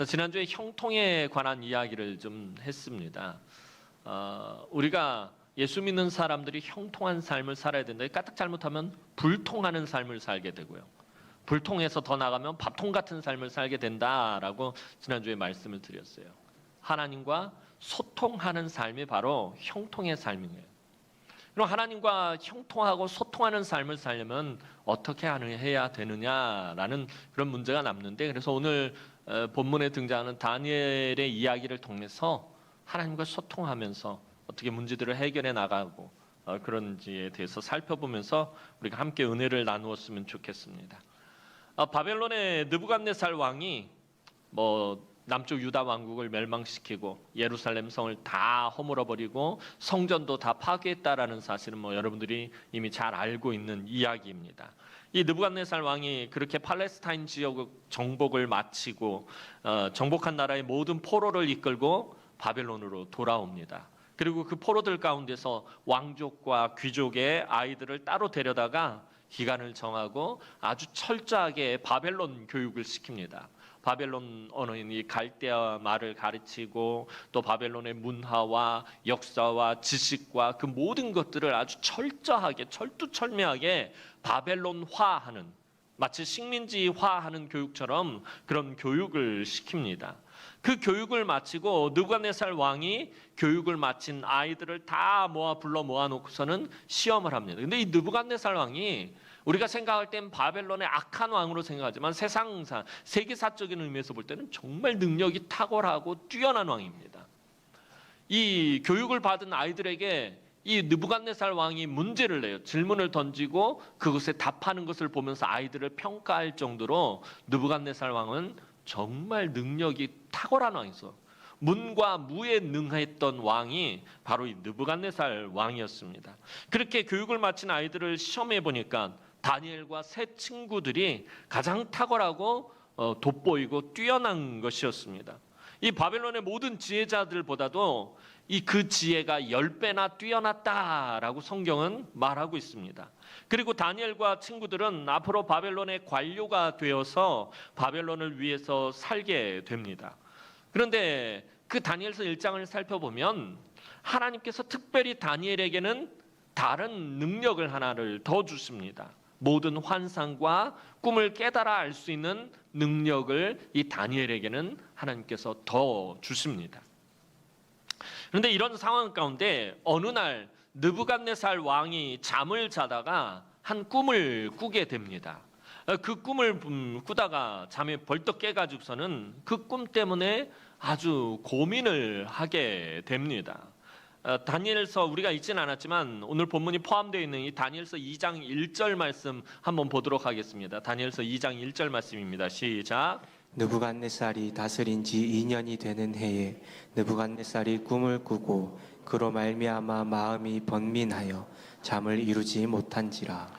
지난주에 형통에 관한 이야기를 좀 했습니다. 우리가 예수 믿는 사람들이 형통한 삶을 살아야 된다. 까딱 잘못하면 불통하는 삶을 살게 되고요. 불통해서 더 나가면 밥통 같은 삶을 살게 된다라고 지난주에 말씀을 드렸어요. 하나님과 소통하는 삶이 바로 형통의 삶이에요. 그럼 하나님과 형통하고 소통하는 삶을 살려면 어떻게 해야 되느냐라는 그런 문제가 남는데, 그래서 오늘 본문에 등장하는 다니엘의 이야기를 통해서 하나님과 소통하면서 어떻게 문제들을 해결해 나가고 그런지에 대해서 살펴보면서 우리가 함께 은혜를 나누었으면 좋겠습니다. 바벨론의 느부갓네살 왕이 남쪽 유다 왕국을 멸망시키고 예루살렘 성을 다 허물어버리고 성전도 다 파괴했다라는 사실은 여러분들이 이미 잘 알고 있는 이야기입니다. 이 느부갓네살 왕이 그렇게 팔레스타인 지역 정복을 마치고 정복한 나라의 모든 포로를 이끌고 바벨론으로 돌아옵니다. 그리고 그 포로들 가운데서 왕족과 귀족의 아이들을 따로 데려다가 기간을 정하고 아주 철저하게 바벨론 교육을 시킵니다. 바벨론 언어인 이 갈대아 말을 가르치고 또 바벨론의 문화와 역사와 지식과 그 모든 것들을 아주 철저하게 철두철미하게 바벨론화하는, 마치 식민지화하는 교육처럼 그런 교육을 시킵니다. 그 교육을 마치고 느부갓네살 왕이 교육을 마친 아이들을 다 불러 모아놓고서는 시험을 합니다. 근데 이 느부갓네살 왕이 우리가 생각할 땐 바벨론의 악한 왕으로 생각하지만 세상사, 세계사적인 의미에서 볼 때는 정말 능력이 탁월하고 뛰어난 왕입니다. 이 교육을 받은 아이들에게 이 느부갓네살 왕이 문제를 내요. 질문을 던지고 그것에 답하는 것을 보면서 아이들을 평가할 정도로 느부갓네살 왕은 정말 능력이 탁월한 왕이었어. 문과 무에 능했던 왕이 바로 이 느부갓네살 왕이었습니다. 그렇게 교육을 마친 아이들을 시험해 보니까 다니엘과 세 친구들이 가장 탁월하고 돋보이고 뛰어난 것이었습니다. 이 바벨론의 모든 지혜자들보다도 그 지혜가 10배나 뛰어났다라고 성경은 말하고 있습니다. 그리고 다니엘과 친구들은 앞으로 바벨론의 관료가 되어서 바벨론을 위해서 살게 됩니다. 그런데 그 다니엘서 1장을 살펴보면 하나님께서 특별히 다니엘에게는 다른 능력을 하나를 더 주십니다. 모든 환상과 꿈을 깨달아 알 수 있는 능력을 이 다니엘에게는 하나님께서 더 주십니다. 그런데 이런 상황 가운데 어느 날 느부갓네살 왕이 잠을 자다가 한 꿈을 꾸게 됩니다. 그 꿈을 꾸다가 잠에 벌떡 깨가지고서는 그 꿈 때문에 아주 고민을 하게 됩니다. 다니엘서 우리가 읽지는 않았지만 오늘 본문이 포함되어 있는 이 다니엘서 2장 1절 말씀 한번 보도록 하겠습니다. 다니엘서 2장 1절 말씀입니다. 시작. 느부갓네살이 다스린 지 2년이 되는 해에 느부갓네살이 꿈을 꾸고 그로 말미암아 마음이 번민하여 잠을 이루지 못한지라.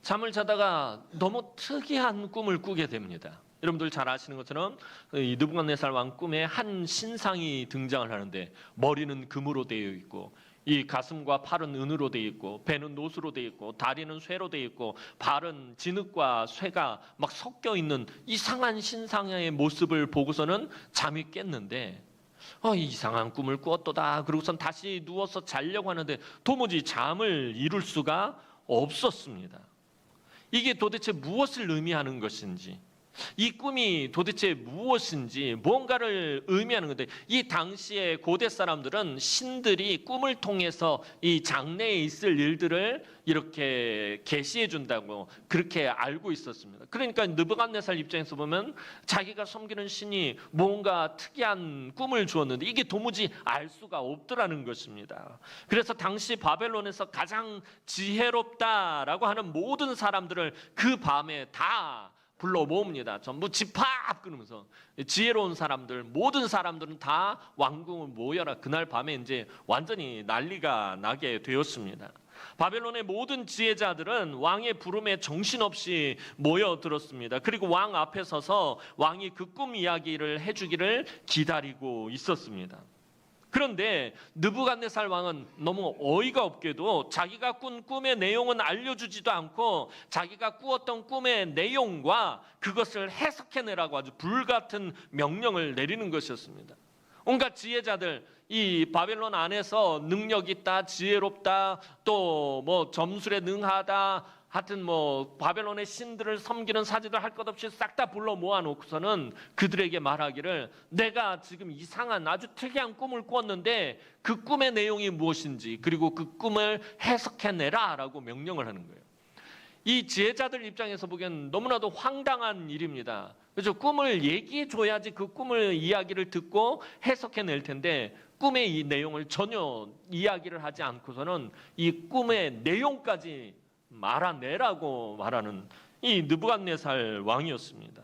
잠을 자다가 너무 특이한 꿈을 꾸게 됩니다. 여러분들 잘 아시는 것처럼 이 느부갓네살 왕 꿈에 한 신상이 등장을 하는데 머리는 금으로 되어 있고 이 가슴과 팔은 은으로 되어 있고 배는 노수로 되어 있고 다리는 쇠로 되어 있고 발은 진흙과 쇠가 막 섞여 있는 이상한 신상의 모습을 보고서는 잠이 깼는데 이상한 꿈을 꾸었도다. 그러고선 다시 누워서 자려고 하는데 도무지 잠을 이룰 수가 없었습니다. 이게 도대체 무엇을 의미하는 것인지, 이 꿈이 도대체 무엇인지 뭔가를 의미하는 건데, 이 당시에 고대 사람들은 신들이 꿈을 통해서 이 장래에 있을 일들을 이렇게 계시해 준다고 그렇게 알고 있었습니다. 그러니까 느부갓네살 입장에서 보면 자기가 섬기는 신이 뭔가 특이한 꿈을 주었는데 이게 도무지 알 수가 없더라는 것입니다. 그래서 당시 바벨론에서 가장 지혜롭다라고 하는 모든 사람들을 그 밤에 다 불러 모읍니다. 전부 집합 그러면서 지혜로운 사람들, 모든 사람들은 다 왕궁을 모여라. 그날 밤에 이제 완전히 난리가 나게 되었습니다. 바벨론의 모든 지혜자들은 왕의 부름에 정신없이 모여들었습니다. 그리고 왕 앞에 서서 왕이 그 꿈 이야기를 해주기를 기다리고 있었습니다. 그런데 느부갓네살 왕은 너무 어이가 없게도 자기가 꾼 꿈의 내용은 알려주지도 않고 자기가 꾸었던 꿈의 내용과 그것을 해석해내라고 아주 불같은 명령을 내리는 것이었습니다. 온갖 지혜자들, 이 바벨론 안에서 능력 있다, 지혜롭다, 또 뭐 점술에 능하다, 하여튼 뭐 바벨론의 신들을 섬기는 사제들 할 것 없이 싹 다 불러 모아놓고서는 그들에게 말하기를, 내가 지금 이상한 아주 특이한 꿈을 꾸었는데 그 꿈의 내용이 무엇인지 그리고 그 꿈을 해석해내라 라고 명령을 하는 거예요. 이 지혜자들 입장에서 보기엔 너무나도 황당한 일입니다. 그래서 꿈을 얘기해 줘야지 그 꿈을 이야기를 듣고 해석해낼 텐데 꿈의 이 내용을 전혀 이야기를 하지 않고서는 이 꿈의 내용까지 말아내라고 말하는 이 느부갓네살 왕이었습니다.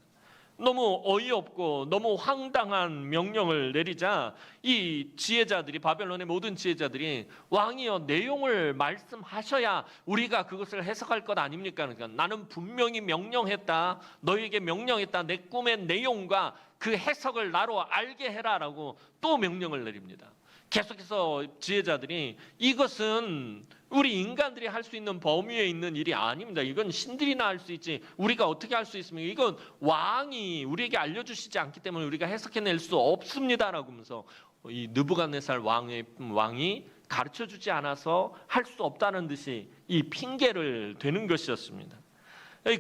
너무 어이없고 너무 황당한 명령을 내리자 이 지혜자들이, 바벨론의 모든 지혜자들이, 왕이여 내용을 말씀하셔야 우리가 그것을 해석할 것 아닙니까? 그러니까 나는 분명히 명령했다, 너에게 명령했다, 내 꿈의 내용과 그 해석을 나로 알게 해라라고 또 명령을 내립니다. 계속해서 지혜자들이 이것은 우리 인간들이 할 수 있는 범위에 있는 일이 아닙니다. 이건 신들이나 할 수 있지 우리가 어떻게 할 수 있습니까? 이건 왕이 우리에게 알려주시지 않기 때문에 우리가 해석해낼 수 없습니다라고 하면서 이 느부갓네살 왕이 가르쳐주지 않아서 할 수 없다는 듯이 이 핑계를 대는 것이었습니다.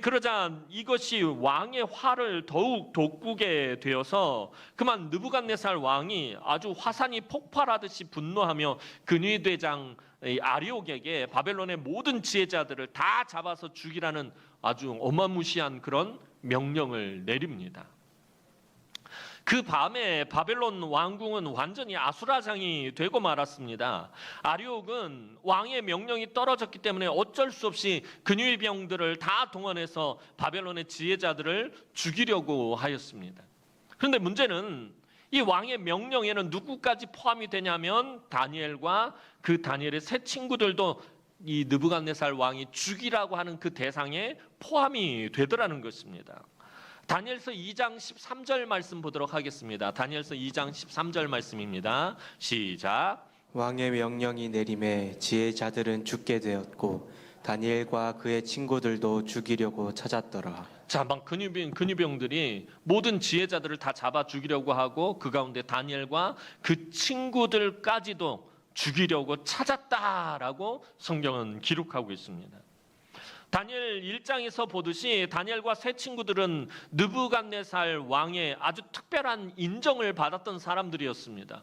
그러자 이것이 왕의 화를 더욱 돋구게 되어서 그만 느부갓네살 왕이 아주 화산이 폭발하듯이 분노하며 근위대장 아리옥에게 바벨론의 모든 지혜자들을 다 잡아서 죽이라는 아주 어마무시한 그런 명령을 내립니다. 그 밤에 바벨론 왕궁은 완전히 아수라장이 되고 말았습니다. 아리옥은 왕의 명령이 떨어졌기 때문에 어쩔 수 없이 근위병들을 다 동원해서 바벨론의 지혜자들을 죽이려고 하였습니다. 그런데 문제는 이 왕의 명령에는 누구까지 포함이 되냐면 다니엘과 그 다니엘의 세 친구들도 이 느부갓네살 왕이 죽이라고 하는 그 대상에 포함이 되더라는 것입니다. 다니엘서 2장 13절 말씀 보도록 하겠습니다. 다니엘서 2장 13절 말씀입니다. 시작. 왕의 명령이 내림에 지혜자들은 죽게 되었고 다니엘과 그의 친구들도 죽이려고 찾았더라. 자, 막 근위병들이 모든 지혜자들을 다 잡아 죽이려고 하고 그 가운데 다니엘과 그 친구들까지도 죽이려고 찾았다라고 성경은 기록하고 있습니다. 다니엘 1장에서 보듯이 다니엘과 세 친구들은 느부갓네살 왕의 아주 특별한 인정을 받았던 사람들이었습니다.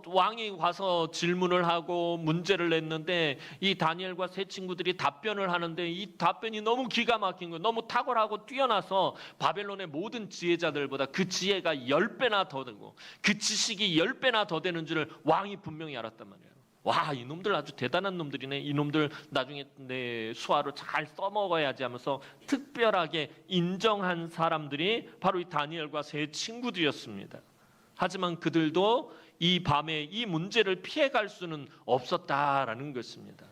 왕이 와서 질문을 하고 문제를 냈는데 이 다니엘과 세 친구들이 답변을 하는데 이 답변이 너무 기가 막힌 거예요. 너무 탁월하고 뛰어나서 바벨론의 모든 지혜자들보다 그 지혜가 10배나 더 되고 그 지식이 10배나 더 되는 줄을 왕이 분명히 알았단 말이에요. 와, 이놈들 아주 대단한 놈들이네. 이놈들 나중에 내 수하로 잘 써먹어야지 하면서 특별하게 인정한 사람들이 바로 이 다니엘과 세 친구들이었습니다. 하지만 그들도 이 밤에 이 문제를 피해갈 수는 없었다라는 것입니다.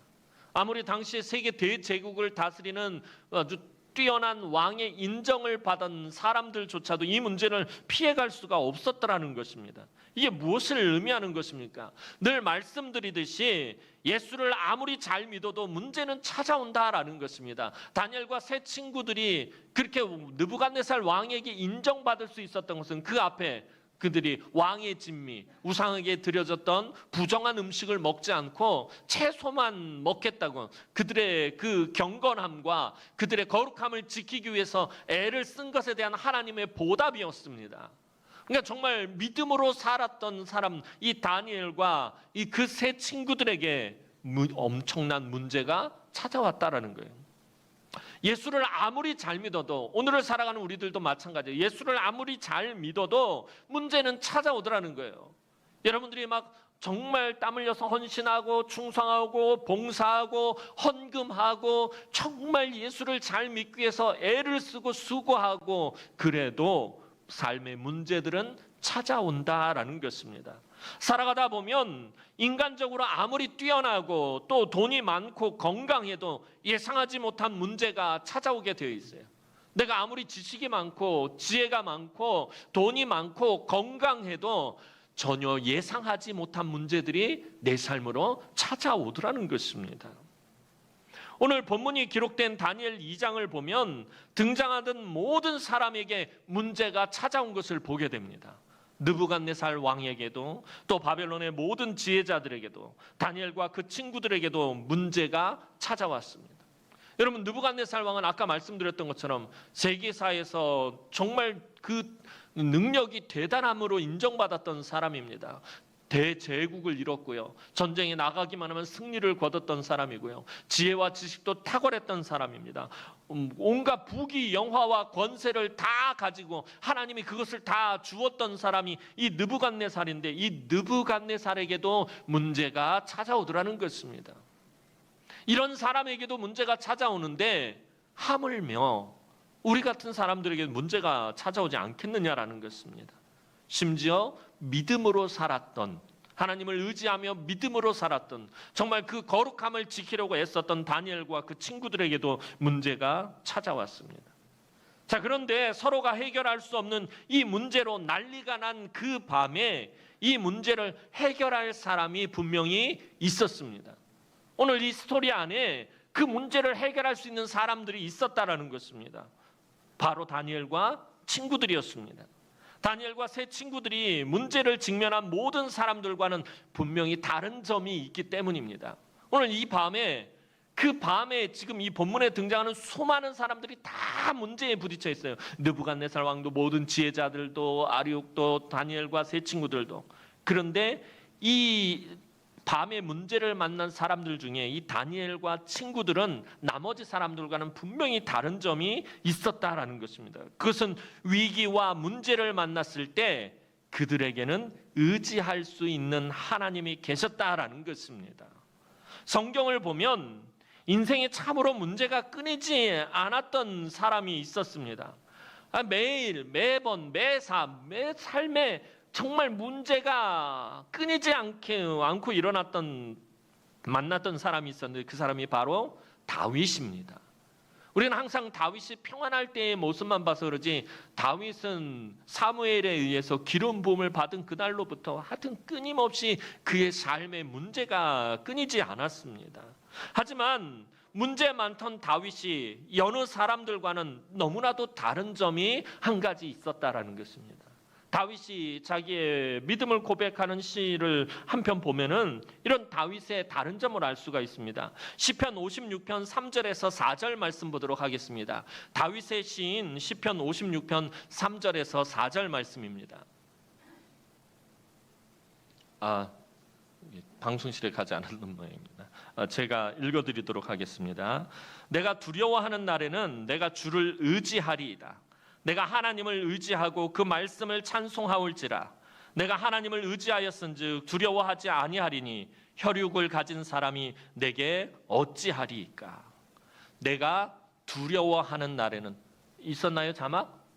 아무리 당시에 세계 대제국을 다스리는 아주 뛰어난 왕의 인정을 받은 사람들조차도 이 문제를 피해갈 수가 없었다라는 것입니다. 이게 무엇을 의미하는 것입니까? 늘 말씀드리듯이 예수를 아무리 잘 믿어도 문제는 찾아온다라는 것입니다. 다니엘과 세 친구들이 그렇게 느부갓네살 왕에게 인정받을 수 있었던 것은 그 앞에 그들이 왕의 진미, 우상에게 드려졌던 부정한 음식을 먹지 않고 채소만 먹겠다고 그들의 그 경건함과 그들의 거룩함을 지키기 위해서 애를 쓴 것에 대한 하나님의 보답이었습니다. 그러니까 정말 믿음으로 살았던 사람, 이 다니엘과 이 그 세 친구들에게 엄청난 문제가 찾아왔다라는 거예요. 예수를 아무리 잘 믿어도, 오늘을 살아가는 우리들도 마찬가지예요. 예수를 아무리 잘 믿어도 문제는 찾아오더라는 거예요. 여러분들이 막 정말 땀 흘려서 헌신하고 충성하고 봉사하고 헌금하고 정말 예수를 잘 믿기 위해서 애를 쓰고 수고하고 그래도 삶의 문제들은 찾아온다라는 것입니다. 살아가다 보면 인간적으로 아무리 뛰어나고 또 돈이 많고 건강해도 예상하지 못한 문제가 찾아오게 되어 있어요. 내가 아무리 지식이 많고 지혜가 많고 돈이 많고 건강해도 전혀 예상하지 못한 문제들이 내 삶으로 찾아오더라는 것입니다. 오늘 본문이 기록된 다니엘 2장을 보면 등장하던 모든 사람에게 문제가 찾아온 것을 보게 됩니다. 느부갓네살 왕에게도, 또 바벨론의 모든 지혜자들에게도, 다니엘과 그 친구들에게도 문제가 찾아왔습니다. 여러분, 느부갓네살 왕은 아까 말씀드렸던 것처럼 세계사에서 정말 그 능력이 대단함으로 인정받았던 사람입니다. 대제국을 이뤘고요. 전쟁에 나가기만 하면 승리를 거뒀던 사람이고요. 지혜와 지식도 탁월했던 사람입니다. 온갖 부귀 영화와 권세를 다 가지고 하나님이 그것을 다 주었던 사람이 이 느부갓네살인데, 이 느부갓네살에게도 문제가 찾아오더라는 것입니다. 이런 사람에게도 문제가 찾아오는데 하물며 우리 같은 사람들에게 문제가 찾아오지 않겠느냐라는 것입니다. 심지어 믿음으로 살았던, 하나님을 의지하며 믿음으로 살았던, 정말 그 거룩함을 지키려고 애썼던 다니엘과 그 친구들에게도 문제가 찾아왔습니다. 자, 그런데 서로가 해결할 수 없는 이 문제로 난리가 난 그 밤에 이 문제를 해결할 사람이 분명히 있었습니다. 오늘 이 스토리 안에 그 문제를 해결할 수 있는 사람들이 있었다라는 것입니다. 바로 다니엘과 친구들이었습니다. 다니엘과 세 친구들이 문제를 직면한 모든 사람들과는 분명히 다른 점이 있기 때문입니다. 오늘 이 밤에, 그 밤에 지금 이 본문에 등장하는 수많은 사람들이 다 문제에 부딪혀 있어요. 느부갓네살 왕도, 모든 지혜자들도, 아리욱도, 다니엘과 세 친구들도. 그런데 이 밤에 문제를 만난 사람들 중에 이 다니엘과 친구들은 나머지 사람들과는 분명히 다른 점이 있었다라는 것입니다. 그것은 위기와 문제를 만났을 때 그들에게는 의지할 수 있는 하나님이 계셨다라는 것입니다. 성경을 보면 인생에 참으로 문제가 끊이지 않았던 사람이 있었습니다. 매일, 매번, 매 삶에 정말 문제가 끊이지 않고 만났던 사람이 있었는데 그 사람이 바로 다윗입니다. 우리는 항상 다윗이 평안할 때의 모습만 봐서 그러지, 다윗은 사무엘에 의해서 기름 부음을 받은 그날로부터 하여튼 끊임없이 그의 삶에 문제가 끊이지 않았습니다. 하지만 문제 많던 다윗이 여느 사람들과는 너무나도 다른 점이 한 가지 있었다라는 것입니다. 다윗이 자기의 믿음을 고백하는 시를 한편 보면은 이런 다윗의 다른 점을 알 수가 있습니다. 시편 56편 3절에서 4절 말씀 보도록 하겠습니다. 다윗의 시인 시편 56편 3절에서 4절 말씀입니다. 방송실에 가지 않았던 모양입니다. 제가 읽어드리도록 하겠습니다. 내가 두려워하는 날에는 내가 주를 의지하리이다. 내가 하나님을 의지하고 그 말씀을 찬송하올지라. 내가 하나님을 의지하였은즉 두려워하지 아니하리니 혈육을 가진 사람이 내게 어찌하리이까. 내가 두려워하는 날에는, 있었나요 자막?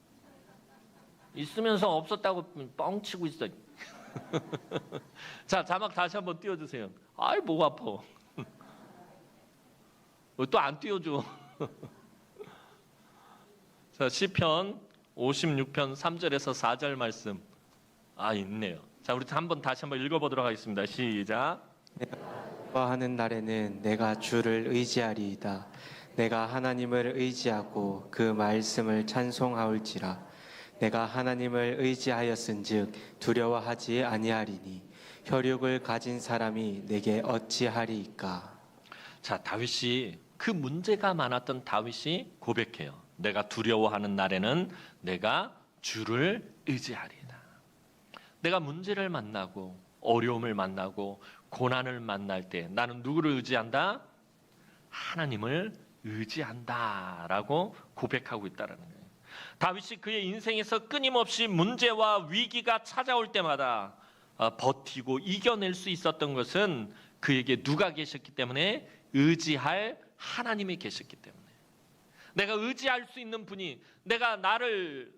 있으면서 없었다고 뻥치고 있어. 자, 자막 다시 한번 띄워주세요. 아이, 목 아파. 또 안 띄워줘. 자, 시편 56편 3절에서 4절 말씀. 있네요. 자, 우리 다시 한번 읽어보도록 하겠습니다. 시작. 내가 하는 날에는 내가 주를 의지하리이다. 내가 하나님을 의지하고 그 말씀을 찬송하올지라. 내가 하나님을 의지하였은즉 두려워하지 아니하리니 혈육을 가진 사람이 내게 어찌하리이까. 자, 다윗이, 그 문제가 많았던 다윗이 고백해요. 내가 두려워하는 날에는 내가 주를 의지하리이다. 내가 문제를 만나고 어려움을 만나고 고난을 만날 때 나는 누구를 의지한다? 하나님을 의지한다라고 고백하고 있다는 거예요. 다윗이 그의 인생에서 끊임없이 문제와 위기가 찾아올 때마다 버티고 이겨낼 수 있었던 것은 그에게 누가 계셨기 때문에? 의지할 하나님이 계셨기 때문에. 내가 의지할 수 있는 분이, 내가 나를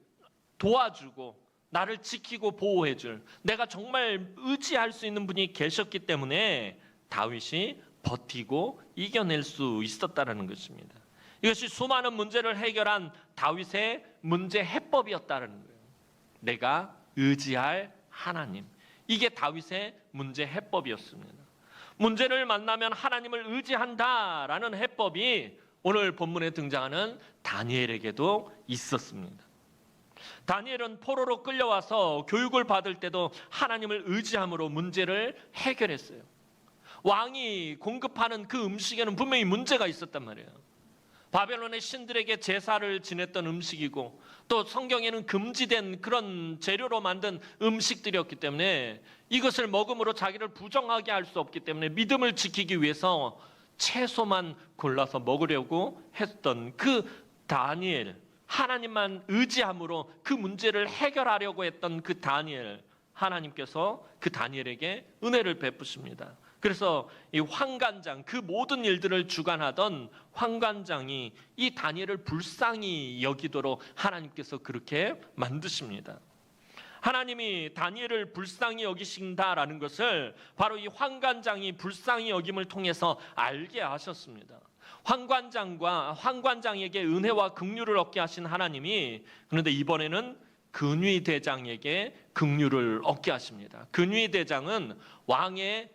도와주고 나를 지키고 보호해줄, 내가 정말 의지할 수 있는 분이 계셨기 때문에 다윗이 버티고 이겨낼 수 있었다는 것입니다. 이것이 수많은 문제를 해결한 다윗의 문제 해법이었다는 거예요. 내가 의지할 하나님. 이게 다윗의 문제 해법이었습니다. 문제를 만나면 하나님을 의지한다라는 해법이 오늘 본문에 등장하는 다니엘에게도 있었습니다. 다니엘은 포로로 끌려와서 교육을 받을 때도 하나님을 의지함으로 문제를 해결했어요. 왕이 공급하는 그 음식에는 분명히 문제가 있었단 말이에요. 바벨론의 신들에게 제사를 지냈던 음식이고 또 성경에는 금지된 그런 재료로 만든 음식들이었기 때문에 이것을 먹음으로 자기를 부정하게 할 수 없기 때문에 믿음을 지키기 위해서 채소만 골라서 먹으려고 했던 그 다니엘, 하나님만 의지함으로 그 문제를 해결하려고 했던 그 다니엘, 하나님께서 그 다니엘에게 은혜를 베푸십니다. 그래서 이 환관장, 그 모든 일들을 주관하던 환관장이 이 다니엘을 불쌍히 여기도록 하나님께서 그렇게 만드십니다. 하나님이 다니엘을 불쌍히 여기신다라는 것을 바로 이 환관장이 불쌍히 여김을 통해서 알게 하셨습니다. 환관장에게 은혜와 긍휼을 얻게 하신 하나님이 그런데 이번에는 근위대장에게 긍휼을 얻게 하십니다. 근위대장은 왕의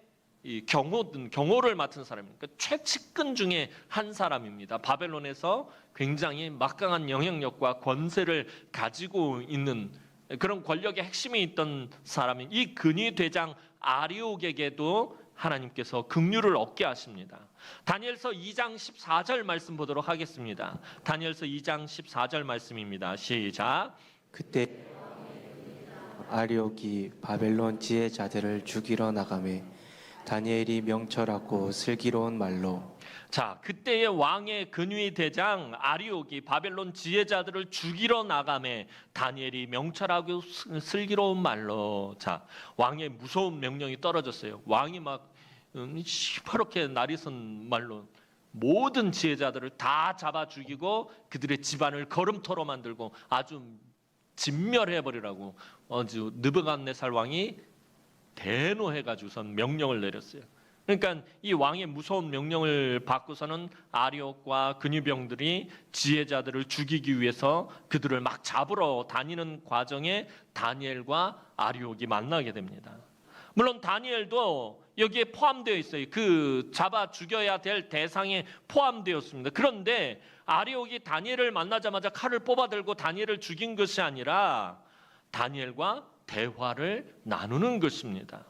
이 경호를 맡은 사람입니다. 최측근 중에 한 사람입니다. 바벨론에서 굉장히 막강한 영향력과 권세를 가지고 있는 그런 권력의 핵심에 있던 사람인 이 근위대장 아리옥에게도 하나님께서 긍휼을 얻게 하십니다. 다니엘서 2장 14절 말씀 보도록 하겠습니다. 다니엘서 2장 14절 말씀입니다. 시작. 그때 아리옥이 바벨론 지혜자들을 죽이러 나가매 다니엘이 명철하고 슬기로운 말로 자, 그때의 왕의 근위 대장 아리옥이 바벨론 지혜자들을 죽이러 나가매 다니엘이 명철하고 슬기로운 말로, 자, 왕의 무서운 명령이 떨어졌어요. 왕이 막 시퍼렇게 날이선 말로 모든 지혜자들을 다 잡아 죽이고 그들의 집안을 거름터로 만들고 아주 진멸해버리라고 아주 느부갓네살 왕이 대노해가지고선 명령을 내렸어요. 그러니까 이 왕의 무서운 명령을 받고서는 아리옥과 근위병들이 지혜자들을 죽이기 위해서 그들을 막 잡으러 다니는 과정에 다니엘과 아리옥이 만나게 됩니다. 물론 다니엘도 여기에 포함되어 있어요. 그 잡아 죽여야 될 대상에 포함되었습니다. 그런데 아리옥이 다니엘을 만나자마자 칼을 뽑아들고 다니엘을 죽인 것이 아니라 다니엘과 대화를 나누는 것입니다.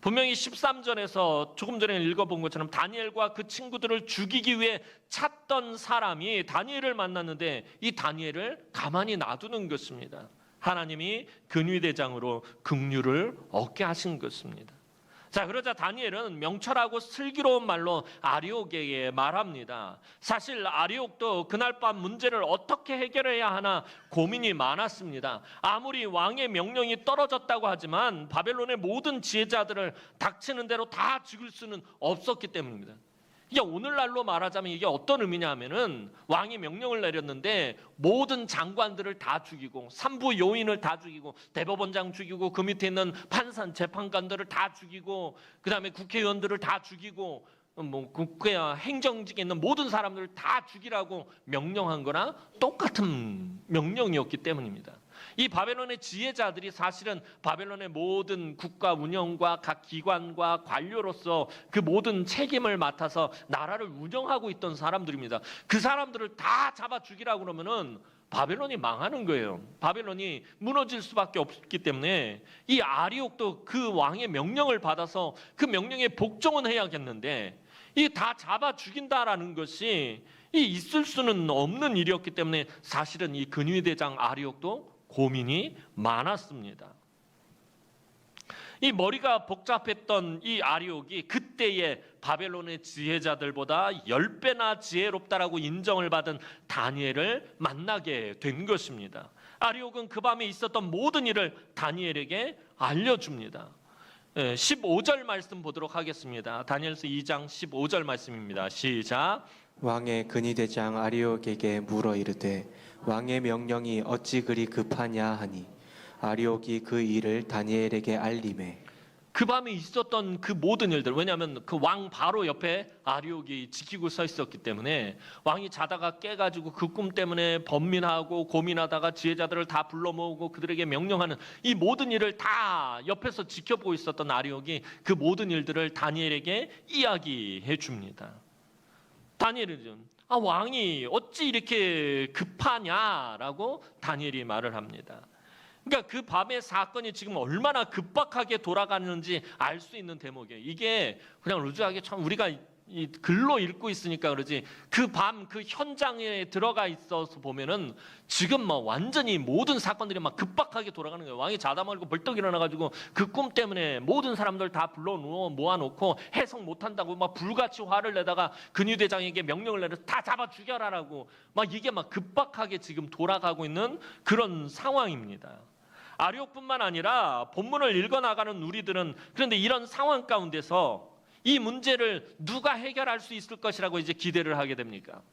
분명히 13절에서 조금 전에 읽어본 것처럼 다니엘과 그 친구들을 죽이기 위해 찾던 사람이 다니엘을 만났는데 이 다니엘을 가만히 놔두는 것입니다. 하나님이 근위대장으로 긍휼을 얻게 하신 것입니다. 자, 그러자 다니엘은 명철하고 슬기로운 말로 아리옥에게 말합니다. 사실 아리옥도 그날 밤 문제를 어떻게 해결해야 하나 고민이 많았습니다. 아무리 왕의 명령이 떨어졌다고 하지만 바벨론의 모든 지혜자들을 닥치는 대로 다 죽일 수는 없었기 때문입니다. 이게 오늘날로 말하자면 이게 어떤 의미냐 하면은 왕이 명령을 내렸는데 모든 장관들을 다 죽이고 산부 요인을 다 죽이고 대법원장 죽이고 그 밑에 있는 판사 재판관들을 다 죽이고 그다음에 국회의원들을 다 죽이고 뭐 국회와 행정직에 있는 모든 사람들을 다 죽이라고 명령한 거나 똑같은 명령이었기 때문입니다. 이 바벨론의 지혜자들이 사실은 바벨론의 모든 국가 운영과 각 기관과 관료로서 그 모든 책임을 맡아서 나라를 운영하고 있던 사람들입니다. 그 사람들을 다 잡아 죽이라고 그러면은 바벨론이 망하는 거예요. 바벨론이 무너질 수밖에 없기 때문에 이 아리옥도 그 왕의 명령을 받아서 그 명령에 복종은 해야겠는데 이 다 잡아 죽인다라는 것이 이 있을 수는 없는 일이었기 때문에 사실은 이 근위대장 아리옥도 고민이 많았습니다. 이 머리가 복잡했던 이 아리옥이 그때의 바벨론의 지혜자들보다 10배나 지혜롭다라고 인정을 받은 다니엘을 만나게 된 것입니다. 아리옥은 그 밤에 있었던 모든 일을 다니엘에게 알려줍니다. 15절 말씀 보도록 하겠습니다. 다니엘서 2장 15절 말씀입니다. 시작. 왕의 근위대장 아리옥에게 물어 이르되 왕의 명령이 어찌 그리 급하냐 하니 아리옥이 그 일을 다니엘에게 알림해 그 밤에 있었던 그 모든 일들, 왜냐하면 그 왕 바로 옆에 아리옥이 지키고 서 있었기 때문에 왕이 자다가 깨가지고 그 꿈 때문에 번민하고 고민하다가 지혜자들을 다 불러 모으고 그들에게 명령하는 이 모든 일을 다 옆에서 지켜보고 있었던 아리옥이 그 모든 일들을 다니엘에게 이야기해 줍니다. 다니엘은 왕이 어찌 이렇게 급하냐라고 다니엘이 말을 합니다. 그러니까 그 밤의 사건이 지금 얼마나 급박하게 돌아가는지 알 수 있는 대목이에요. 이게 그냥 루즈하게 참 우리가 이 글로 읽고 있으니까 그러지 그 밤 그 현장에 들어가 있어서 보면은 지금 막 완전히 모든 사건들이 막 급박하게 돌아가는 거예요. 왕이 자다 말고 벌떡 일어나가지고 그 꿈 때문에 모든 사람들 다 불러 모아놓고 해석 못한다고 막 불같이 화를 내다가 근위대장에게 명령을 내려서 다 잡아 죽여라라고 막 이게 막 급박하게 지금 돌아가고 있는 그런 상황입니다. 아리옥뿐만 아니라 본문을 읽어나가는 우리들은 그런데 이런 상황 가운데서 이 문제를 누가 해결할 수 있을 것이라고 이제 기대를 하게 됩니까?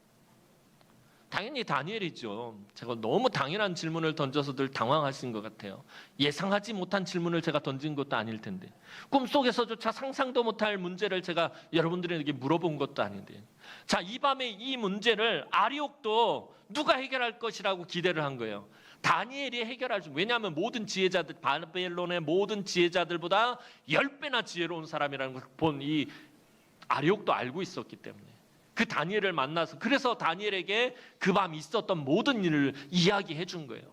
당연히 다니엘이죠. 제가 너무 당연한 질문을 던져서들 당황하신 것 같아요. 예상하지 못한 질문을 제가 던진 것도 아닐 텐데 꿈속에서조차 상상도 못할 문제를 제가 여러분들에게 물어본 것도 아닌데 자, 이 밤에 이 문제를 아리옥도 누가 해결할 것이라고 기대를 한 거예요. 다니엘이 해결할 수, 왜냐하면 모든 지혜자들, 바벨론의 모든 지혜자들보다 10배나 지혜로운 사람이라는 걸 본 이 아리옥도 알고 있었기 때문에 그 다니엘을 만나서 그래서 다니엘에게 그 밤 있었던 모든 일을 이야기해 준 거예요.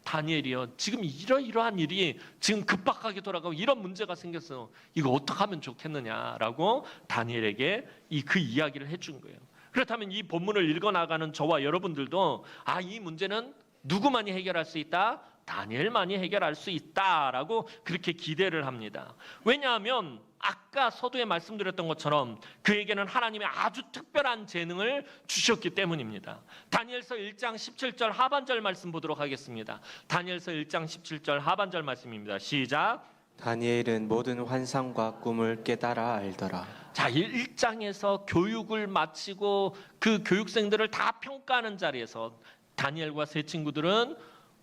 다니엘이요, 지금 이러이러한 일이 지금 급박하게 돌아가고 이런 문제가 생겼어. 이거 어떻게 하면 좋겠느냐라고 다니엘에게 그 이야기를 해준 거예요. 그렇다면 이 본문을 읽어나가는 저와 여러분들도 이 문제는 누구만이 해결할 수 있다? 다니엘만이 해결할 수 있다라고 그렇게 기대를 합니다. 왜냐하면 아까 서두에 말씀드렸던 것처럼 그에게는 하나님의 아주 특별한 재능을 주셨기 때문입니다. 다니엘서 1장 17절 하반절 말씀 보도록 하겠습니다. 다니엘서 1장 17절 하반절 말씀입니다. 시작. 다니엘은 모든 환상과 꿈을 깨달아 알더라. 자, 1장에서 교육을 마치고 그 교육생들을 다 평가하는 자리에서 다니엘과 세 친구들은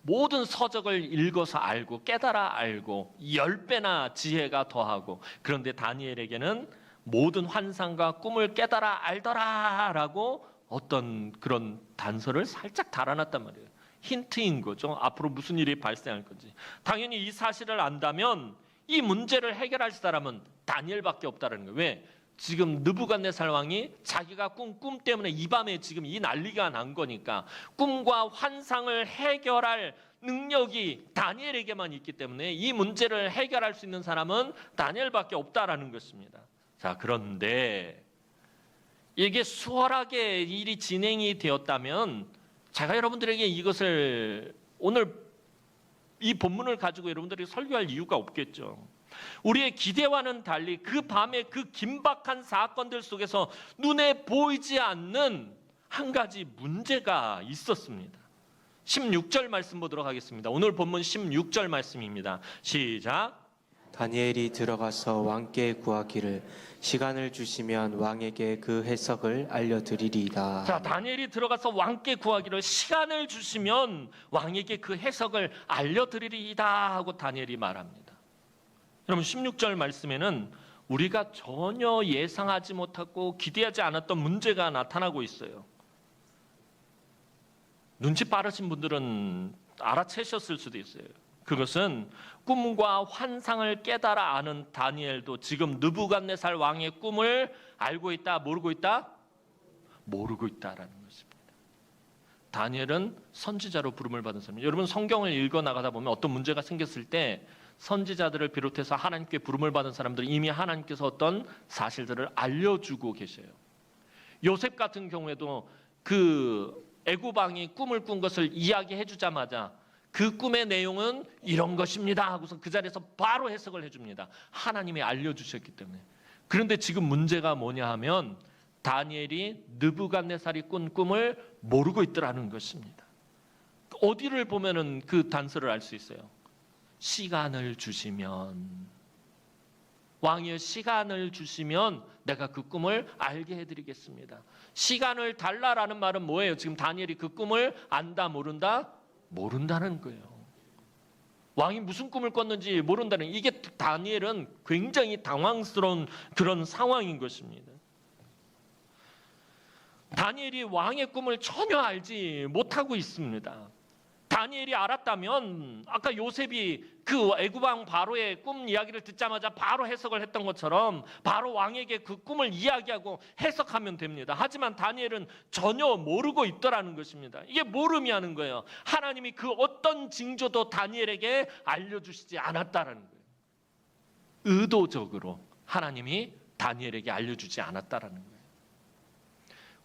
모든 서적을 읽어서 알고 깨달아 알고 10배나 지혜가 더하고 그런데 다니엘에게는 모든 환상과 꿈을 깨달아 알더라라고 어떤 그런 단서를 살짝 달아놨단 말이에요. 힌트인 거죠. 앞으로 무슨 일이 발생할 건지. 당연히 이 사실을 안다면 이 문제를 해결할 사람은 다니엘밖에 없다는 거예요. 왜? 지금 느부갓네살 왕이 자기가 꿈 때문에 이 밤에 지금 이 난리가 난 거니까 꿈과 환상을 해결할 능력이 다니엘에게만 있기 때문에 이 문제를 해결할 수 있는 사람은 다니엘밖에 없다라는 것입니다. 자, 그런데 이게 수월하게 일이 진행이 되었다면 제가 여러분들에게 이것을 오늘 이 본문을 가지고 여러분들이 설교할 이유가 없겠죠. 우리의 기대와는 달리 그 밤의 그 긴박한 사건들 속에서 눈에 보이지 않는 한 가지 문제가 있었습니다. 16절 말씀 보도록 하겠습니다. 오늘 본문 16절 말씀입니다. 시작. 다니엘이 들어가서 왕께 구하기를 시간을 주시면 왕에게 그 해석을 알려드리리이다. 자, 다니엘이 들어가서 왕께 구하기를 시간을 주시면 왕에게 그 해석을 알려드리리이다 하고 다니엘이 말합니다. 여러분 16절 말씀에는 우리가 전혀 예상하지 못하고 기대하지 않았던 문제가 나타나고 있어요. 눈치 빠르신 분들은 알아채셨을 수도 있어요. 그것은 꿈과 환상을 깨달아 아는 다니엘도 지금 느부갓네살 왕의 꿈을 알고 있다, 모르고 있다? 모르고 있다라는 것입니다. 다니엘은 선지자로 부름을 받은 사람이에요. 여러분 성경을 읽어 나가다 보면 어떤 문제가 생겼을 때 선지자들을 비롯해서 하나님께 부름을 받은 사람들은 이미 하나님께서 어떤 사실들을 알려주고 계셔요. 요셉 같은 경우에도 그 애굽 왕이 꿈을 꾼 것을 이야기해 주자마자 그 꿈의 내용은 이런 것입니다 하고서 그 자리에서 바로 해석을 해줍니다. 하나님이 알려주셨기 때문에. 그런데 지금 문제가 뭐냐 하면 다니엘이 느부갓네살이 꾼 꿈을 모르고 있더라는 것입니다. 어디를 보면은 그 단서를 알 수 있어요. 시간을 주시면, 왕이여 시간을 주시면 내가 그 꿈을 알게 해드리겠습니다. 시간을 달라라는 말은 뭐예요? 지금 다니엘이 그 꿈을 안다 모른다? 모른다는 거예요. 왕이 무슨 꿈을 꿨는지 모른다는, 이게 다니엘은 굉장히 당황스러운 그런 상황인 것입니다. 다니엘이 왕의 꿈을 전혀 알지 못하고 있습니다. 다니엘이 알았다면 아까 요셉이 그 애굽 왕 바로의 꿈 이야기를 듣자마자 바로 해석을 했던 것처럼 바로 왕에게 그 꿈을 이야기하고 해석하면 됩니다. 하지만 다니엘은 전혀 모르고 있더라는 것입니다. 이게 모름이 하는 거예요. 하나님이 그 어떤 징조도 다니엘에게 알려주시지 않았다라는 거예요. 의도적으로 하나님이 다니엘에게 알려주지 않았다라는 거예요.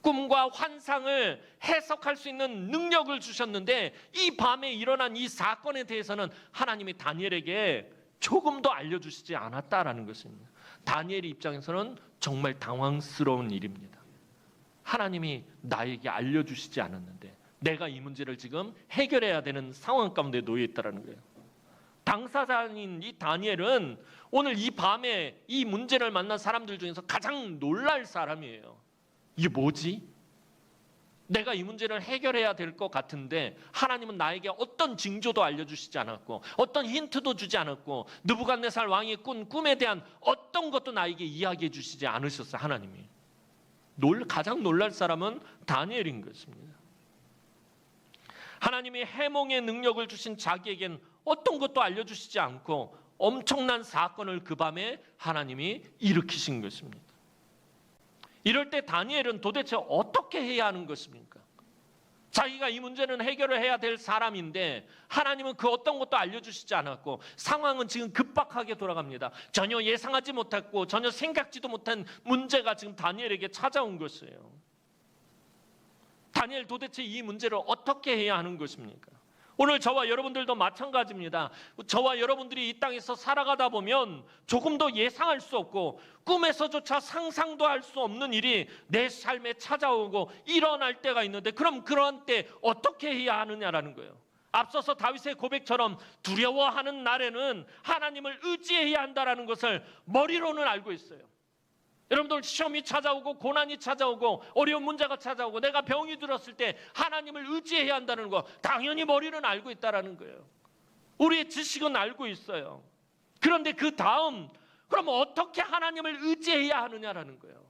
꿈과 환상을 해석할 수 있는 능력을 주셨는데 이 밤에 일어난 이 사건에 대해서는 하나님이 다니엘에게 조금도 알려주시지 않았다라는 것입니다. 다니엘의 입장에서는 정말 당황스러운 일입니다. 하나님이 나에게 알려주시지 않았는데 내가 이 문제를 지금 해결해야 되는 상황 가운데 놓여 있다는 거예요. 당사자인 이 다니엘은 오늘 이 밤에 이 문제를 만난 사람들 중에서 가장 놀랄 사람이에요. 이게 뭐지? 내가 이 문제를 해결해야 될 것 같은데 하나님은 나에게 어떤 징조도 알려주시지 않았고 어떤 힌트도 주지 않았고 느부갓네살 왕이 꾼 꿈에 대한 어떤 것도 나에게 이야기해 주시지 않으셨어요. 하나님이. 가장 놀랄 사람은 다니엘인 것입니다. 하나님이 해몽의 능력을 주신 자기에겐 어떤 것도 알려주시지 않고 엄청난 사건을 그 밤에 하나님이 일으키신 것입니다. 이럴 때 다니엘은 도대체 어떻게 해야 하는 것입니까? 자기가 이 문제는 해결을 해야 될 사람인데 하나님은 그 어떤 것도 알려주시지 않았고 상황은 지금 급박하게 돌아갑니다. 전혀 예상하지 못했고 전혀 생각지도 못한 문제가 지금 다니엘에게 찾아온 것이에요. 다니엘, 도대체 이 문제를 어떻게 해야 하는 것입니까? 오늘 저와 여러분들도 마찬가지입니다. 저와 여러분들이 이 땅에서 살아가다 보면 조금도 예상할 수 없고 꿈에서조차 상상도 할 수 없는 일이 내 삶에 찾아오고 일어날 때가 있는데 그럼 그러한 때 어떻게 해야 하느냐라는 거예요. 앞서서 다윗의 고백처럼 두려워하는 날에는 하나님을 의지해야 한다는 것을 머리로는 알고 있어요. 여러분들 시험이 찾아오고 고난이 찾아오고 어려운 문제가 찾아오고 내가 병이 들었을 때 하나님을 의지해야 한다는 거 당연히 머리는 알고 있다는 거예요. 우리의 지식은 알고 있어요. 그런데 그 다음 그럼 어떻게 하나님을 의지해야 하느냐라는 거예요.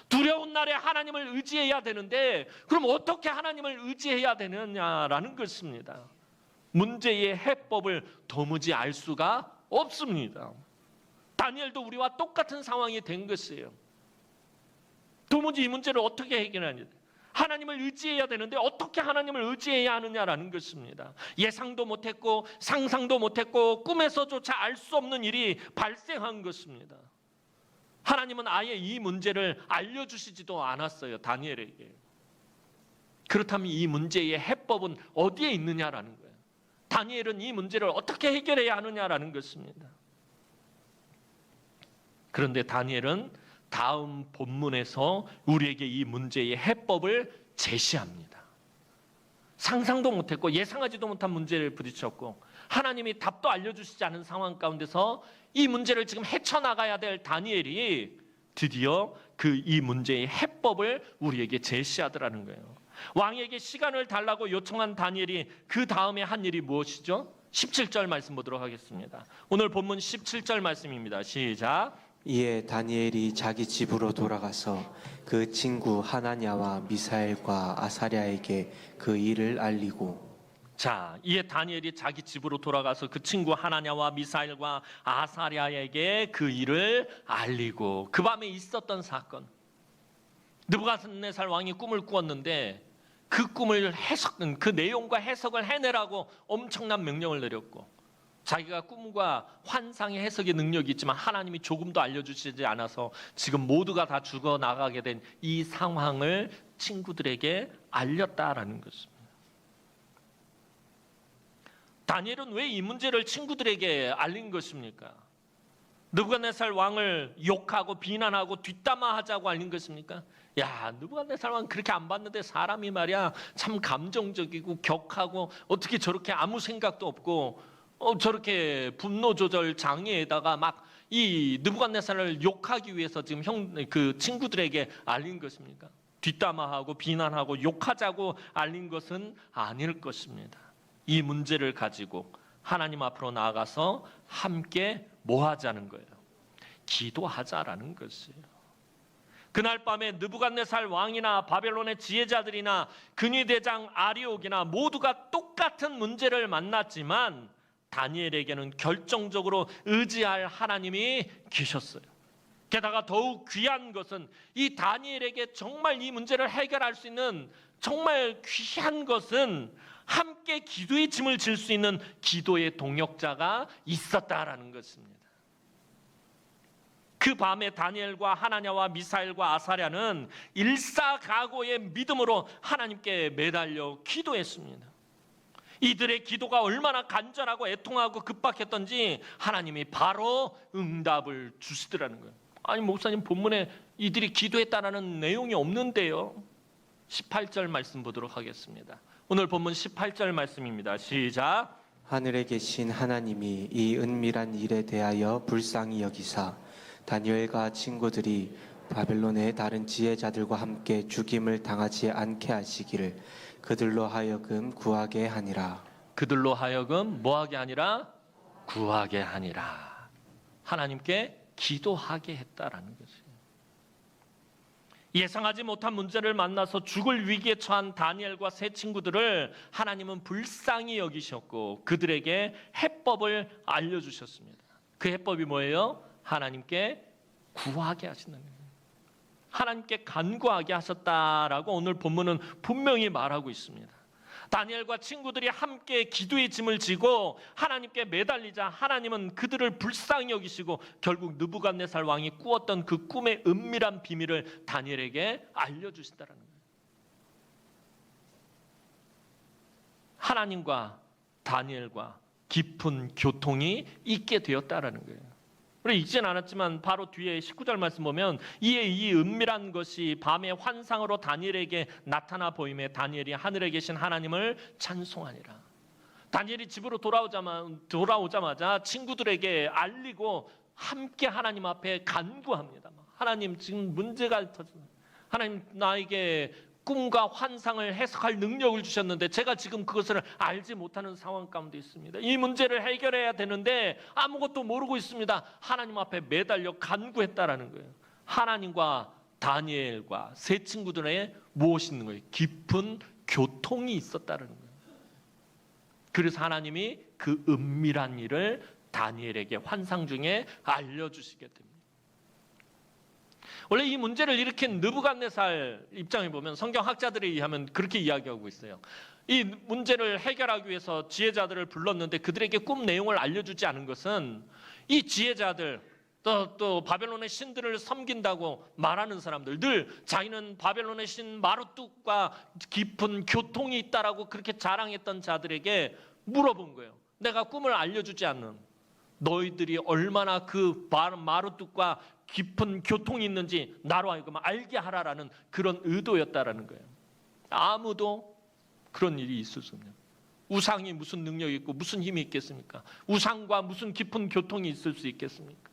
두려운 날에 하나님을 의지해야 되는데 그럼 어떻게 하나님을 의지해야 되느냐라는 것입니다. 문제의 해법을 도무지 알 수가 없습니다. 다니엘도 우리와 똑같은 상황이 된 것이에요. 도무지 이 문제를 어떻게 해결하냐. 하나님을 의지해야 되는데 어떻게 하나님을 의지해야 하느냐라는 것입니다. 예상도 못했고 상상도 못했고 꿈에서조차 알 수 없는 일이 발생한 것입니다. 하나님은 아예 이 문제를 알려주시지도 않았어요. 다니엘에게. 그렇다면 이 문제의 해법은 어디에 있느냐라는 거예요. 다니엘은 이 문제를 어떻게 해결해야 하느냐라는 것입니다. 그런데 다니엘은 다음 본문에서 우리에게 이 문제의 해법을 제시합니다. 상상도 못했고 예상하지도 못한 문제를 부딪혔고 하나님이 답도 알려주시지 않은 상황 가운데서 이 문제를 지금 헤쳐나가야 될 다니엘이 드디어 이 문제의 해법을 우리에게 제시하더라는 거예요. 왕에게 시간을 달라고 요청한 다니엘이 그 다음에 한 일이 무엇이죠? 17절 말씀 보도록 하겠습니다. 오늘 본문 17절 말씀입니다. 시작. 이에 다니엘이 자기 집으로 돌아가서 그 친구 하나냐와 미사엘과 아사랴에게 그 일을 알리고. 자, 이에 다니엘이 자기 집으로 돌아가서 그 친구 하나냐와 미사엘과 아사랴에게 그 일을 알리고. 그 밤에 있었던 사건. 느부갓네살 왕이 꿈을 꾸었는데 그 꿈을 그 내용과 해석을 해내라고 엄청난 명령을 내렸고 자기가 꿈과 환상의 해석의 능력이 있지만 하나님이 조금도 알려주시지 않아서 지금 모두가 다 죽어나가게 된 이 상황을 친구들에게 알렸다라는 것입니다. 다니엘은 왜 이 문제를 친구들에게 알린 것입니까? 느부갓네살 왕을 욕하고 비난하고 뒷담화하자고 알린 것입니까? 야, 느부갓네살 왕 그렇게 안 봤는데 사람이 말이야 참 감정적이고 격하고 어떻게 저렇게 아무 생각도 없고 저렇게 분노 조절 장애에다가 막 이 느부갓네살을 욕하기 위해서 지금 그 친구들에게 알린 것입니까? 뒷담화하고 비난하고 욕하자고 알린 것은 아닐 것입니다. 이 문제를 가지고 하나님 앞으로 나아가서 함께 뭐 하자는 거예요? 기도하자라는 것이에요. 그날 밤에 느부갓네살 왕이나 바벨론의 지혜자들이나 근위대장 아리옥이나 모두가 똑같은 문제를 만났지만 다니엘에게는 결정적으로 의지할 하나님이 계셨어요. 게다가 더욱 귀한 것은 이 다니엘에게 정말 이 문제를 해결할 수 있는 정말 귀한 것은 함께 기도의 짐을 질 수 있는 기도의 동역자가 있었다라는 것입니다. 그 밤에 다니엘과 하나냐와 미사엘과 아사랴는 일사각오의 믿음으로 하나님께 매달려 기도했습니다. 이들의 기도가 얼마나 간절하고 애통하고 급박했던지 하나님이 바로 응답을 주시더라는 거예요. 아니 목사님, 본문에 이들이 기도했다라는 내용이 없는데요. 18절 말씀 보도록 하겠습니다. 오늘 본문 18절 말씀입니다. 시작. 하늘에 계신 하나님이 이 은밀한 일에 대하여 불쌍히 여기사 다니엘과 친구들이 바벨론의 다른 지혜자들과 함께 죽임을 당하지 않게 하시기를 그들로 하여금 구하게 하니라. 그들로 하여금 뭐하게 하니라? 구하게 하니라. 하나님께 기도하게 했다라는 것이에요. 예상하지 못한 문제를 만나서 죽을 위기에 처한 다니엘과 세 친구들을 하나님은 불쌍히 여기셨고 그들에게 해법을 알려주셨습니다. 그 해법이 뭐예요? 하나님께 구하게 하시는 거예요. 하나님께 간구하게 하셨다라고 오늘 본문은 분명히 말하고 있습니다. 다니엘과 친구들이 함께 기도의 짐을 지고 하나님께 매달리자 하나님은 그들을 불쌍히 여기시고 결국 느부갓네살 왕이 꾸었던 그 꿈의 은밀한 비밀을 다니엘에게 알려주신다는 거예요. 하나님과 다니엘과 깊은 교통이 있게 되었다라는 거예요. 우리 읽진 않았지만 바로 뒤에 19절 말씀 보면 이에 이 은밀한 것이 밤의 환상으로 다니엘에게 나타나 보임에 다니엘이 하늘에 계신 하나님을 찬송하니라. 다니엘이 집으로 돌아오자마자 친구들에게 알리고 함께 하나님 앞에 간구합니다. 하나님, 지금 문제가 터졌어요. 하나님, 나에게 꿈과 환상을 해석할 능력을 주셨는데 제가 지금 그것을 알지 못하는 상황 가운데 있습니다. 이 문제를 해결해야 되는데 아무것도 모르고 있습니다. 하나님 앞에 매달려 간구했다라는 거예요. 하나님과 다니엘과 세 친구들의 무엇이 있는 거예요? 깊은 교통이 있었다는 거예요. 그래서 하나님이 그 은밀한 일을 다니엘에게 환상 중에 알려주시게 됩니다. 원래 이 문제를 일으킨 느부갓네살 입장에 보면 성경학자들에 의하면 그렇게 이야기하고 있어요. 이 문제를 해결하기 위해서 지혜자들을 불렀는데 그들에게 꿈 내용을 알려주지 않은 것은 이 지혜자들 또 바벨론의 신들을 섬긴다고 말하는 사람들, 늘 자기는 바벨론의 신 마루뚝과 깊은 교통이 있다라고 그렇게 자랑했던 자들에게 물어본 거예요. 내가 꿈을 알려주지 않는 너희들이 얼마나 그 마루뚝과 깊은 교통이 있는지 나로 하여금 알게 하라라는 그런 의도였다라는 거예요. 아무도 그런 일이 있을 수 없는. 우상이 무슨 능력이 있고 무슨 힘이 있겠습니까? 우상과 무슨 깊은 교통이 있을 수 있겠습니까?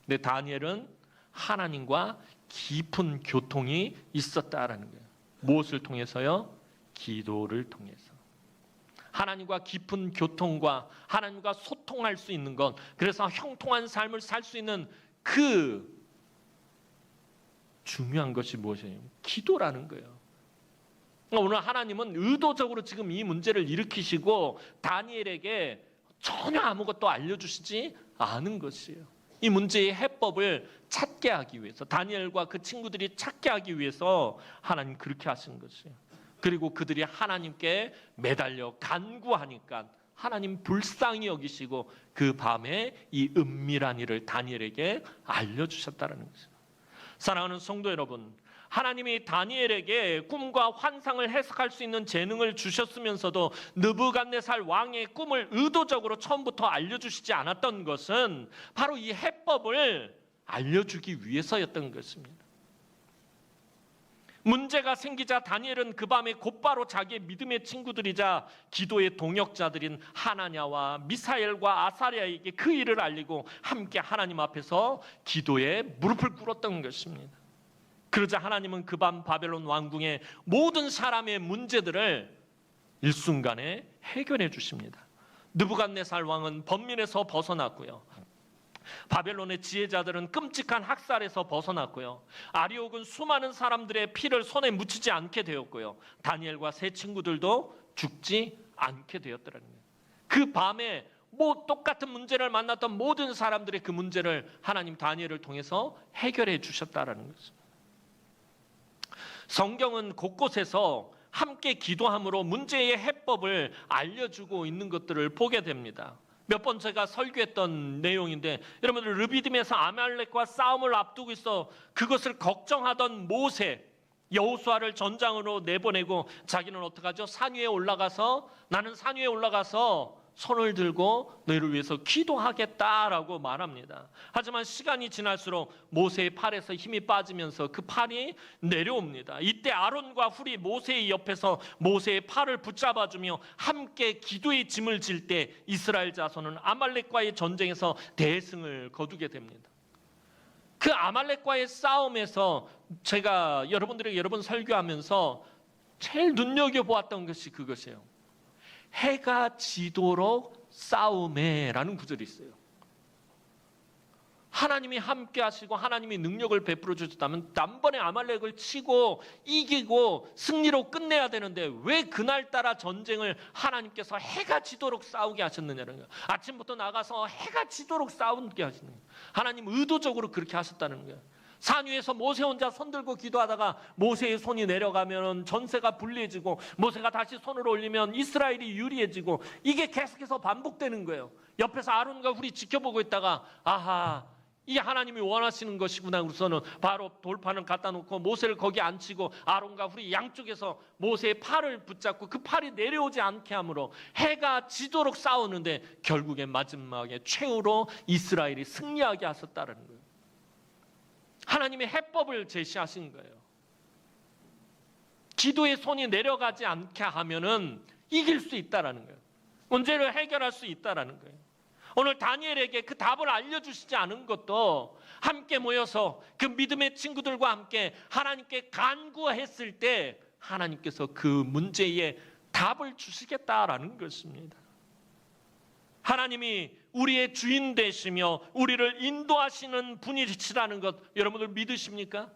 근데 다니엘은 하나님과 깊은 교통이 있었다라는 거예요. 무엇을 통해서요? 기도를 통해서. 하나님과 깊은 교통과 하나님과 소통할 수 있는 것, 그래서 형통한 삶을 살 수 있는 그 중요한 것이 무엇이에요? 기도라는 거예요. 오늘 하나님은 의도적으로 지금 이 문제를 일으키시고 다니엘에게 전혀 아무것도 알려주시지 않은 것이에요. 이 문제의 해법을 찾게 하기 위해서, 다니엘과 그 친구들이 찾게 하기 위해서 하나님 그렇게 하신 것이에요. 그리고 그들이 하나님께 매달려 간구하니까 하나님 불쌍히 여기시고 그 밤에 이 은밀한 일을 다니엘에게 알려주셨다는 것이죠. 사랑하는 성도 여러분, 하나님이 다니엘에게 꿈과 환상을 해석할 수 있는 재능을 주셨으면서도 느부갓네살 왕의 꿈을 의도적으로 처음부터 알려주시지 않았던 것은 바로 이 해법을 알려주기 위해서였던 것입니다. 문제가 생기자 다니엘은 그 밤에 곧바로 자기의 믿음의 친구들이자 기도의 동역자들인 하나냐와 미사엘과 아사랴에게 그 일을 알리고 함께 하나님 앞에서 기도에 무릎을 꿇었던 것입니다. 그러자 하나님은 그 밤 바벨론 왕궁의 모든 사람의 문제들을 일순간에 해결해 주십니다. 느부갓네살 왕은 번민에서 벗어났고요. 바벨론의 지혜자들은 끔찍한 학살에서 벗어났고요. 아리옥은 수많은 사람들의 피를 손에 묻히지 않게 되었고요. 다니엘과 세 친구들도 죽지 않게 되었더라는 거예요. 그 밤에 똑같은 문제를 만났던 모든 사람들의 그 문제를 하나님 다니엘을 통해서 해결해 주셨다라는 것입니다. 성경은 곳곳에서 함께 기도함으로 문제의 해법을 알려주고 있는 것들을 보게 됩니다. 몇 번 제가 설교했던 내용인데, 여러분들 르비딤에서 아말렉과 싸움을 앞두고 있어 그것을 걱정하던 모세, 여호수아를 전장으로 내보내고 자기는 어떡하죠? 나는 산 위에 올라가서 손을 들고 너희를 위해서 기도하겠다라고 말합니다. 하지만 시간이 지날수록 모세의 팔에서 힘이 빠지면서 그 팔이 내려옵니다. 이때 아론과 훌이 모세의 옆에서 모세의 팔을 붙잡아주며 함께 기도의 짐을 질 때 이스라엘 자손은 아말렉과의 전쟁에서 대승을 거두게 됩니다. 그 아말렉과의 싸움에서 제가 여러분들에게 여러 번 설교하면서 제일 눈여겨보았던 것이 그것이에요. 해가 지도록 싸움에라는 구절이 있어요. 하나님이 함께 하시고 하나님이 능력을 베풀어 주셨다면 단번에 아말렉을 치고 이기고 승리로 끝내야 되는데 왜 그날따라 전쟁을 하나님께서 해가 지도록 싸우게 하셨느냐는 거예요. 아침부터 나가서 해가 지도록 싸우게 하시는 거예요. 하나님 의도적으로 그렇게 하셨다는 거예요. 산 위에서 모세 혼자 손 들고 기도하다가 모세의 손이 내려가면 전세가 불리해지고 모세가 다시 손을 올리면 이스라엘이 유리해지고 이게 계속해서 반복되는 거예요. 옆에서 아론과 훌이 지켜보고 있다가 아하, 이게 하나님이 원하시는 것이구나. 그래서는 바로 돌판을 갖다 놓고 모세를 거기 앉히고 아론과 훌이 양쪽에서 모세의 팔을 붙잡고 그 팔이 내려오지 않게 함으로 해가 지도록 싸우는데 결국에 마지막에 최후로 이스라엘이 승리하게 하셨다는 거예요. 하나님의 해법을 제시하신 거예요. 기도의 손이 내려가지 않게 하면은 이길 수 있다라는 거예요. 문제를 해결할 수 있다라는 거예요. 오늘 다니엘에게 그 답을 알려주시지 않은 것도 함께 모여서 그 믿음의 친구들과 함께 하나님께 간구했을 때 하나님께서 그 문제에 답을 주시겠다라는 것입니다. 하나님이 우리의 주인 되시며 우리를 인도하시는 분이시라는 것 여러분들 믿으십니까?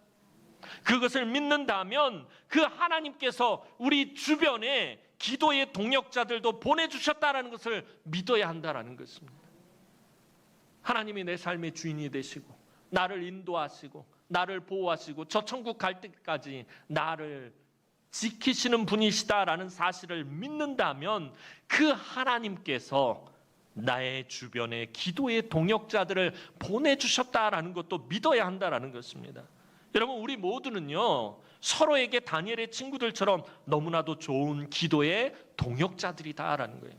그것을 믿는다면 그 하나님께서 우리 주변에 기도의 동역자들도 보내주셨다는 것을 믿어야 한다는 것입니다. 하나님이 내 삶의 주인이 되시고 나를 인도하시고 나를 보호하시고 저 천국 갈 때까지 나를 지키시는 분이시다라는 사실을 믿는다면 그 하나님께서 나의 주변에 기도의 동역자들을 보내주셨다라는 것도 믿어야 한다라는 것입니다. 여러분 우리 모두는요 서로에게 다니엘의 친구들처럼 너무나도 좋은 기도의 동역자들이다라는 거예요.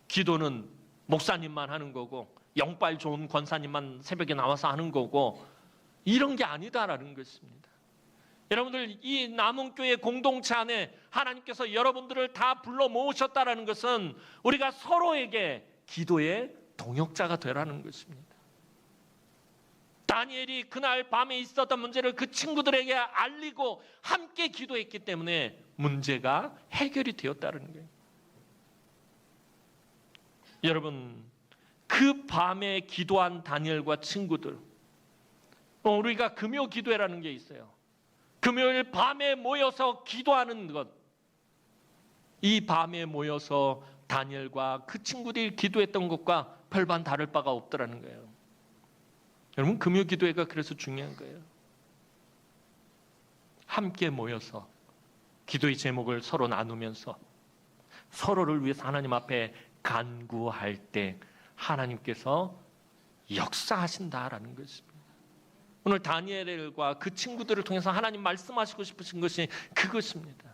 기도는 목사님만 하는 거고 영빨 좋은 권사님만 새벽에 나와서 하는 거고 이런 게 아니다라는 것입니다. 여러분들 이 남은교회 공동체 안에 하나님께서 여러분들을 다 불러 모으셨다라는 것은 우리가 서로에게 기도의 동역자가 되라는 것입니다. 다니엘이 그날 밤에 있었던 문제를 그 친구들에게 알리고 함께 기도했기 때문에 문제가 해결이 되었다는 거예요. 여러분 그 밤에 기도한 다니엘과 친구들, 우리가 금요 기도회라는 게 있어요. 금요일 밤에 모여서 기도하는 것, 이 밤에 모여서 다니엘과 그 친구들이 기도했던 것과 별반 다를 바가 없더라는 거예요. 여러분 금요 기도회가 그래서 중요한 거예요. 함께 모여서 기도의 제목을 서로 나누면서 서로를 위해서 하나님 앞에 간구할 때 하나님께서 역사하신다라는 것입니다. 오늘 다니엘과 그 친구들을 통해서 하나님 말씀하시고 싶으신 것이 그것입니다.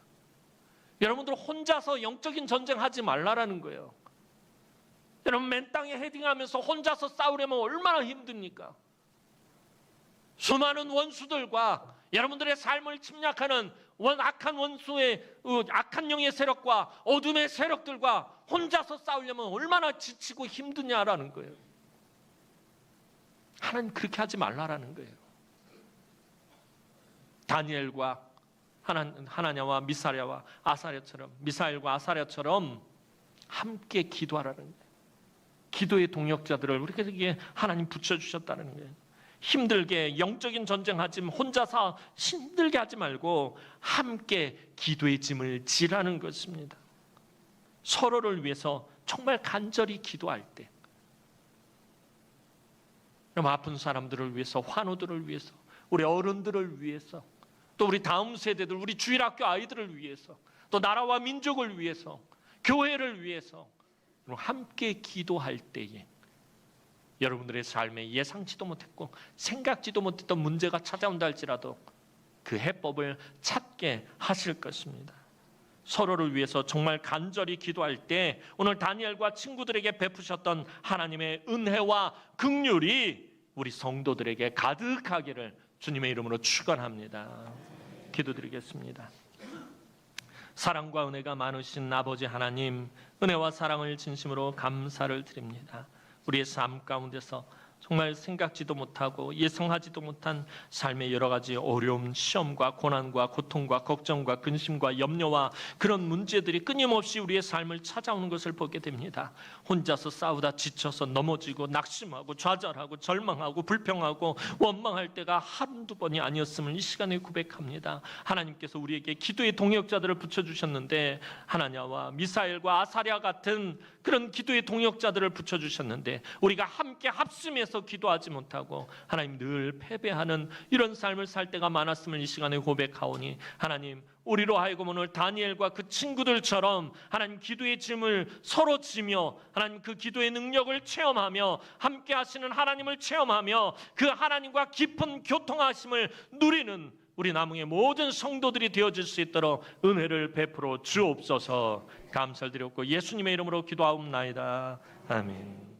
여러분들 혼자서 영적인 전쟁하지 말라라는 거예요. 여러분 맨 땅에 헤딩하면서 혼자서 싸우려면 얼마나 힘듭니까? 수많은 원수들과 여러분들의 삶을 침략하는 악한 원수의 악한 영의 세력과 어둠의 세력들과 혼자서 싸우려면 얼마나 지치고 힘드냐라는 거예요. 하나님 그렇게 하지 말라라는 거예요. 다니엘과 하나냐와 미사랴와 아사랴처럼, 미사엘과 아사랴처럼 함께 기도하라는 거예요. 기도의 동역자들을 우리에게 하나님 붙여주셨다는 거예요. 힘들게 영적인 전쟁하지 혼자서 힘들게 하지 말고 함께 기도의 짐을 지라는 것입니다. 서로를 위해서 정말 간절히 기도할 때, 그럼 아픈 사람들을 위해서, 환우들을 위해서, 우리 어른들을 위해서, 또 우리 다음 세대들, 우리 주일학교 아이들을 위해서, 또 나라와 민족을 위해서, 교회를 위해서 함께 기도할 때에 여러분들의 삶에 예상치도 못했고 생각지도 못했던 문제가 찾아온다 할지라도 그 해법을 찾게 하실 것입니다. 서로를 위해서 정말 간절히 기도할 때 오늘 다니엘과 친구들에게 베푸셨던 하나님의 은혜와 긍휼이 우리 성도들에게 가득하기를 주님의 이름으로 축원합니다. 기도드리겠습니다. 사랑과 은혜가 많으신 아버지 하나님, 은혜와 사랑을 진심으로 감사를 드립니다. 우리의 삶 가운데서 정말 생각지도 못하고 예상하지도 못한 삶의 여러 가지 어려움, 시험과 고난과 고통과 걱정과 근심과 염려와 그런 문제들이 끊임없이 우리의 삶을 찾아오는 것을 보게 됩니다. 혼자서 싸우다 지쳐서 넘어지고 낙심하고 좌절하고 절망하고 불평하고 원망할 때가 한두 번이 아니었음을 이 시간에 고백합니다. 하나님께서 우리에게 기도의 동역자들을 붙여주셨는데 하나냐와 미사엘과 아사랴 같은 그런 기도의 동역자들을 붙여주셨는데 우리가 함께 합심해서 기도하지 못하고 하나님 늘 패배하는 이런 삶을 살 때가 많았음을 이 시간에 고백하오니 하나님 우리로 하여금 오늘 다니엘과 그 친구들처럼 하나님 기도의 짐을 서로 지며 하나님 그 기도의 능력을 체험하며 함께 하시는 하나님을 체험하며 그 하나님과 깊은 교통하심을 누리는 우리 남흥의 모든 성도들이 되어질 수 있도록 은혜를 베풀어 주옵소서. 감사를 드렸고 예수님의 이름으로 기도하옵나이다. 아멘.